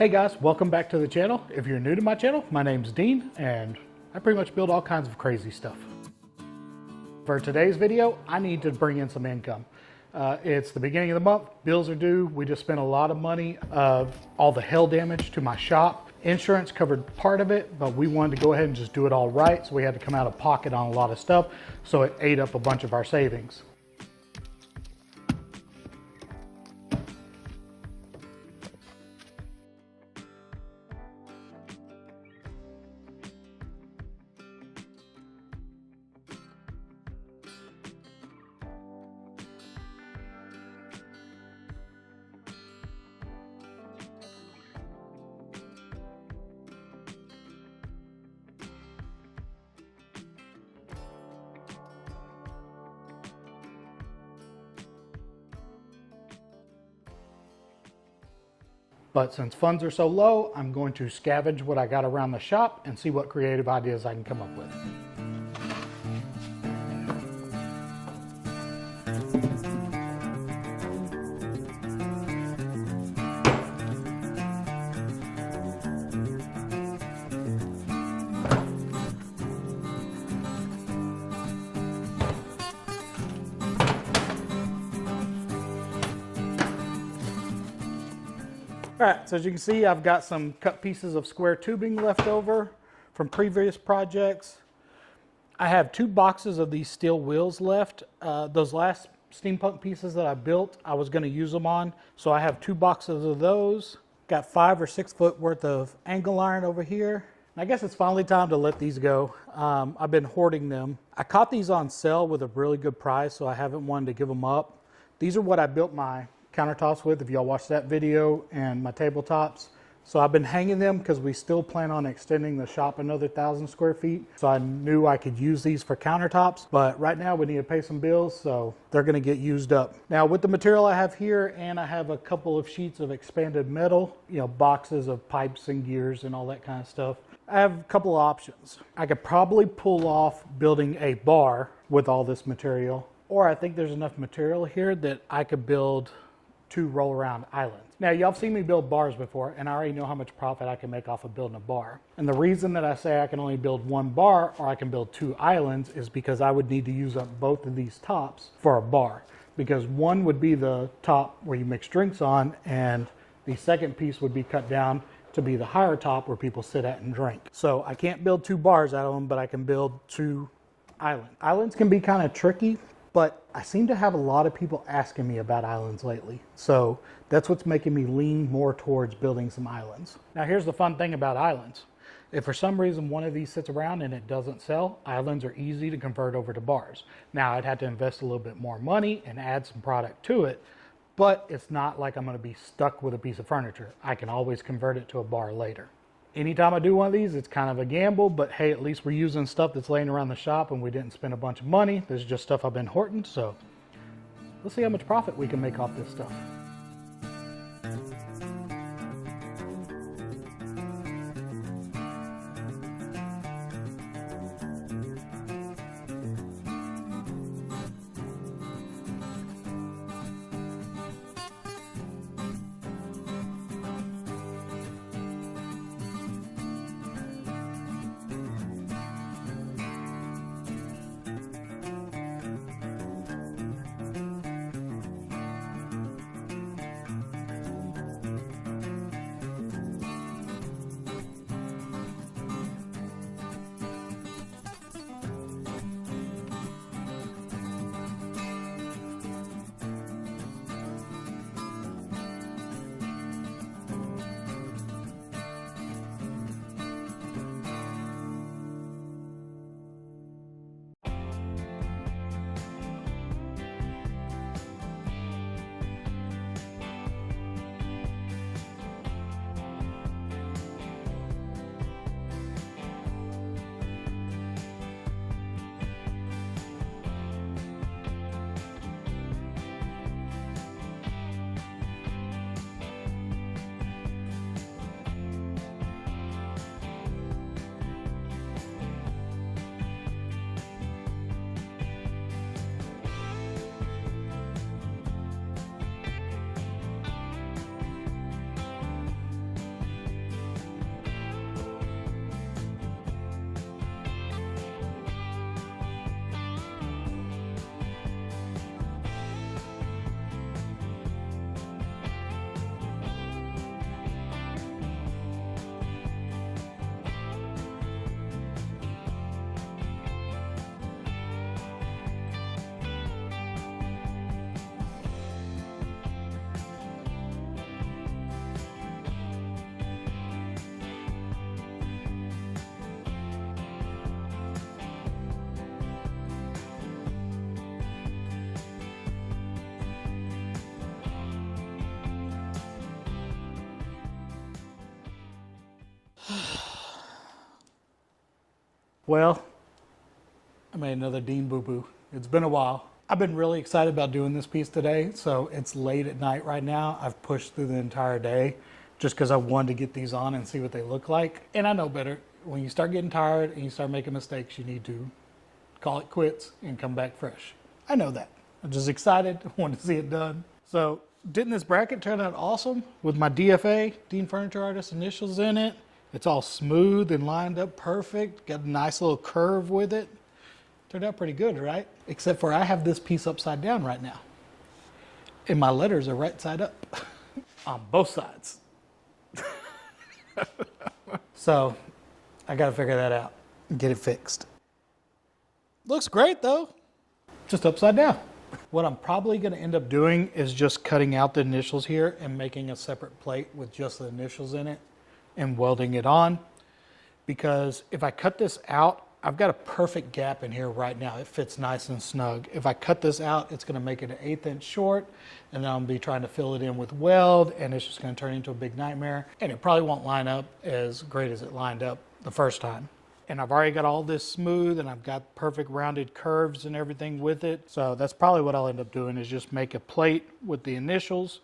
Hey guys, welcome back to the channel. If you're new to my channel, my name's Dean and I pretty much build all kinds of crazy stuff. For today's video, I need to bring in some income. It's the beginning of the month, bills are due. We just spent a lot of money of all the hail damage to my shop. Insurance covered part of it, but we wanted to go ahead and just do it all right. So we had to come out of pocket on a lot of stuff. So it ate up a bunch of our savings. But since funds are so low, I'm going to scavenge what I got around the shop and see what creative ideas I can come up with. All right, so as you can see, I've got some cut pieces of square tubing left over from previous projects. I have 2 boxes of these steel wheels left. Those last steampunk pieces that I built, I was going to use them on. So I have 2 boxes of those. Got 5 or 6 foot worth of angle iron over here. And I guess it's finally time to let these go. I've been hoarding them. I caught these on sale with a really good price, so I haven't wanted to give them up. These are what I built my countertops with, if y'all watched that video, and my tabletops. So I've been hanging them because we still plan on extending the shop another 1,000 square feet. So I knew I could use these for countertops, but right now we need to pay some bills, so they're going to get used up. Now with the material I have here, and I have a couple of sheets of expanded metal, boxes of pipes and gears and all that kind of stuff, I have a couple of options. I could probably pull off building a bar with all this material, or I think there's enough material here that I could build 2 roll-around islands. Now, y'all have seen me build bars before, and I already know how much profit I can make off of building a bar. And the reason that I say I can only build 1 bar or I can build 2 islands is because I would need to use up both of these tops for a bar. Because one would be the top where you mix drinks on, and the second piece would be cut down to be the higher top where people sit at and drink. So I can't build 2 bars out of them, but I can build 2 islands. Islands can be kind of tricky, but I seem to have a lot of people asking me about islands lately. So that's what's making me lean more towards building some islands. Now here's the fun thing about islands. If for some reason one of these sits around and it doesn't sell, islands are easy to convert over to bars. Now I'd have to invest a little bit more money and add some product to it, but it's not like I'm going to be stuck with a piece of furniture. I can always convert it to a bar later. Anytime I do one of these, it's kind of a gamble, but hey, at least we're using stuff that's laying around the shop and we didn't spend a bunch of money. This is just stuff I've been hoarding, so let's see how much profit we can make off this stuff. Well, I made another Dean boo-boo. It's been a while. I've been really excited about doing this piece today, so it's late at night right now. I've pushed through the entire day just because I wanted to get these on and see what they look like. And I know better. When you start getting tired and you start making mistakes, you need to call it quits and come back fresh. I know that. I'm just excited. I want to see it done. So didn't this bracket turn out awesome with my DFA, Dean Furniture Artist initials in it? It's all smooth and lined up perfect. Got a nice little curve with it. Turned out pretty good, right? Except for I have this piece upside down right now. And my letters are right side up on both sides. So I got to figure that out and get it fixed. Looks great though, just upside down. What I'm probably going to end up doing is just cutting out the initials here and making a separate plate with just the initials in it and welding it on. Because if I cut this out, I've got a perfect gap in here right now. It fits nice and snug. If I cut this out, it's going to make it an 1/8 inch short, and then I'll be trying to fill it in with weld, and it's just going to turn into a big nightmare. And it probably won't line up as great as it lined up the first time. And I've already got all this smooth, and I've got perfect rounded curves and everything with it. So that's probably what I'll end up doing, is just make a plate with the initials,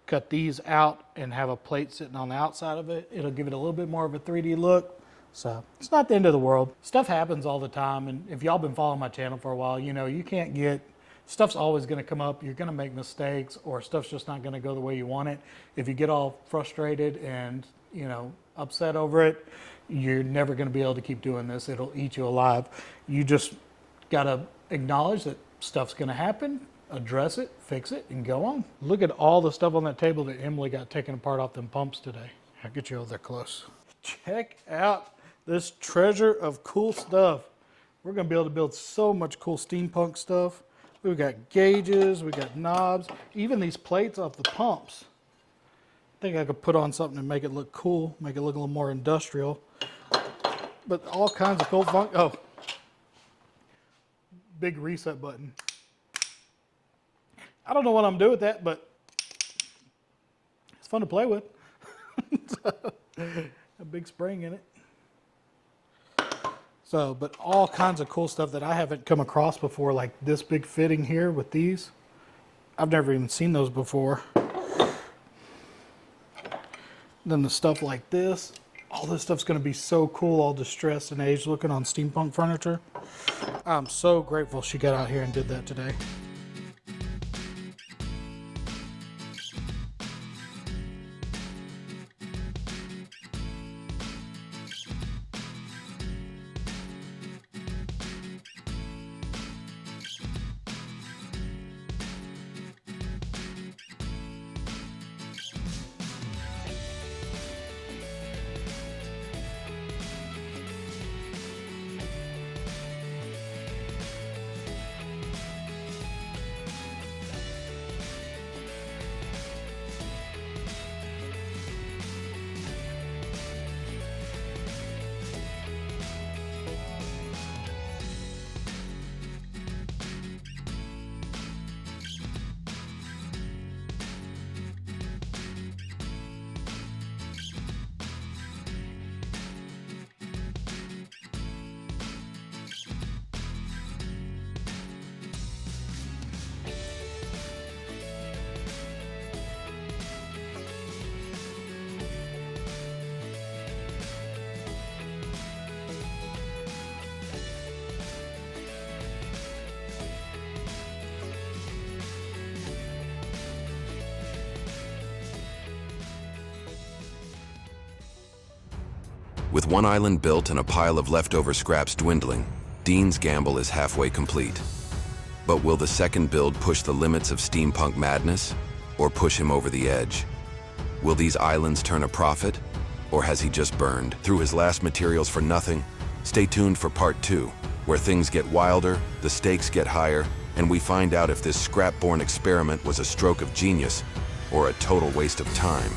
cut these out, and have a plate sitting on the outside of it. It'll give it a little bit more of a 3D look. So it's not the end of the world. Stuff happens all the time, and if y'all been following my channel for a while, you know you can't get, stuff's always going to come up. You're going to make mistakes, or stuff's just not going to go the way you want it. If you get all frustrated and, you know, upset over it, you're never going to be able to keep doing this. It'll eat you alive. You just got to acknowledge that stuff's going to happen, address it, fix it, and go on. Look at all the stuff on that table that Emily got taken apart off them pumps today. I'll get you over there close. Check out this treasure of cool stuff. We're going to be able to build so much cool steampunk stuff. We've got gauges, we got knobs, even these plates off the pumps. I think I could put on something and make it look cool, make it look a little more industrial. But all kinds of cool fun. Oh, big reset button. I don't know what I'm doing with that, but it's fun to play with. A big spring in it. So, but all kinds of cool stuff that I haven't come across before, like this big fitting here with these. I've never even seen those before. Then the stuff like this. All this stuff's going to be so cool, all distressed and aged looking on Steampunk Furniture. I'm so grateful she got out here and did that today. With one island built and a pile of leftover scraps dwindling, Dean's gamble is halfway complete. But will the second build push the limits of steampunk madness, or push him over the edge? Will these islands turn a profit, or has he just burned through his last materials for nothing? Stay tuned for part 2, where things get wilder, the stakes get higher, and we find out if this scrap-born experiment was a stroke of genius or a total waste of time.